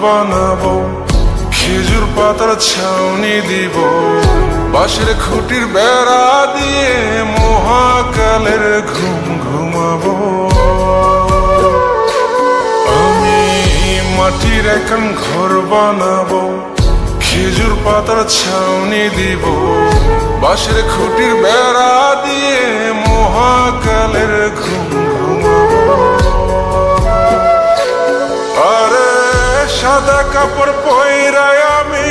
বানাবো, খেজুর পাতার ছাউনি দিব, বাঁশের খুঁটির বেড়া দিয়ে মহাকালের ঘুম ঘুমাবো। আমি মাটির এখন ঘর বানাবো, খেজুর পাতার ছাউনি দিব, বাঁশের খুঁটির বেড়া দিয়ে মহাকালের ঘুম ঘুমাবো। আরে সাদা কাপড় পয়রায় আমি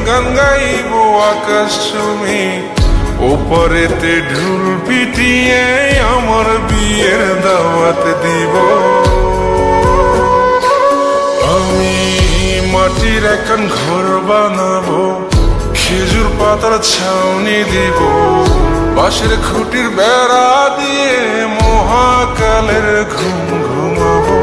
গান গাইব আকাশ চুমি, ওপরেতে ঢুল পিটিয়ে আমার বিয়ের দাওয়াত দিব। আমি মাটির এখন ঘর বানাবো, খেজুর পাতার ছাউনি দিব, বাঁশের খুঁটির বেড়া দিয়ে মহাকালের ঘুম ঘুমাবো।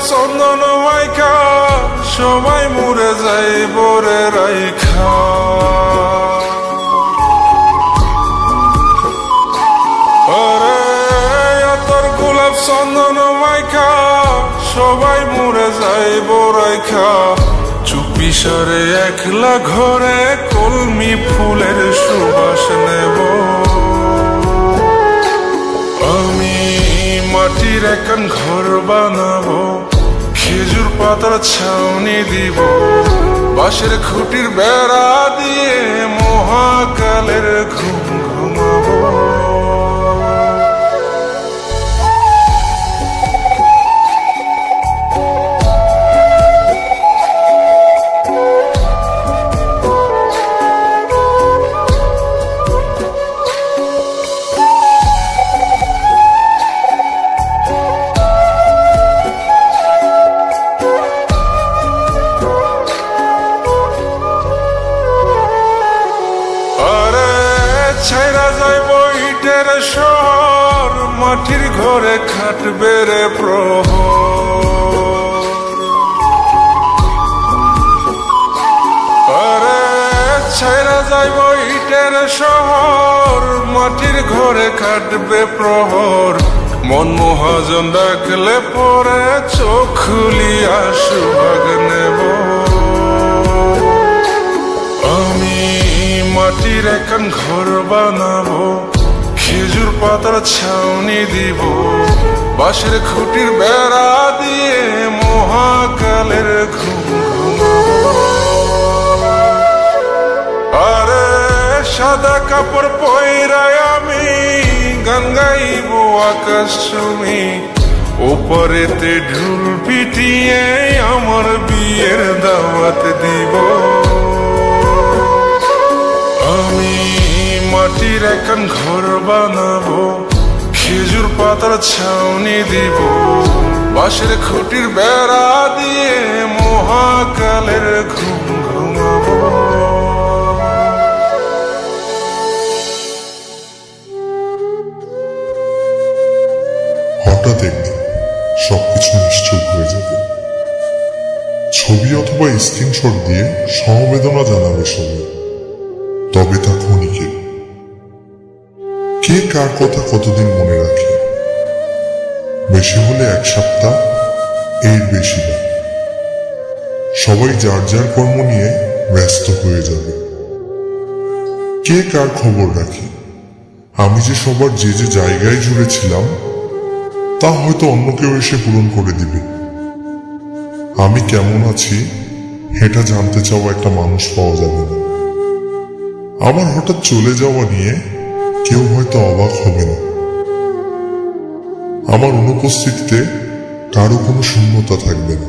চন্দন মাইকা সবাই মরে যাই বরে রাইখা, আরে তোর গোলাপ চন্দন মাইকা সবাই মরে যাই বরাইখা, চুপি সরে একলা ঘরে কলমি ফুলের সুবাস নেব। আমি মাটির এখন ঘর বানাবো, খেজুর পাতার ছাউনি দিব, বাঁশের খুঁটির বেড়া দিয়ে মহাকালের ঘুম ঘুমাবো। শহর মাটির ঘরে খাটবে রে প্রহর, আরে ছাইরা যাইব ইটের শহর মাটির ঘরে খাটবে প্রহর, মন মহাজন ডাকলে পরে চোখ খুলিয়া সুভাগ নেব। আমি মাটির এখন ঘর বানাবো, খেজুর পাতার ছাউনি দিব, বাঁশের খুঁটির বেড়া দিয়ে মহাকালের ঘুম ঘুমাবো। আরে সাদা কাপড় পয়রায় আমি গান গাইব আকাশ চুমি, ওপরেতে ঢুল পিটিয়ে আমার বিয়ের দাওয়াত দিব। আমি মাটির এখন ঘর বানাবো, খেজুর পাতার ছাউনি দিব, বাঁশের খুঁটির বেড়া দিয়ে মহাকালের ঘুম ঘুমাবো। হঠাৎ একদিন সবকিছু নিশ্চুপ হয়ে যাবে, ছবি অথবা স্ক্রিনশট দিয়ে সমবেদনা জানাবে সবাই, তবে তা ক্ষণিকে। কে কার কথা কতদিন মনে রাখে, বেশি হলে এক সপ্তাহ, এর বেশি না। সবাই যার যার কর্ম নিয়ে ব্যস্ত হয়ে যাবে। কে কার খবর রাখে, আমি যে সবার যে যে জায়গায় জুড়ে ছিলাম তা হয়তো অন্য কেউ এসে পূরণ করে দিবে। আমি কেমন আছি এটা জানতে চাওয়া একটা মানুষ পাওয়া যাবে না। আমার হঠাৎ চলে যাওয়া নিয়ে কেউ হয়তো অবাক হবে না। আমার অনুপস্থিতিতে কারো কোনো শূন্যতা থাকবে না।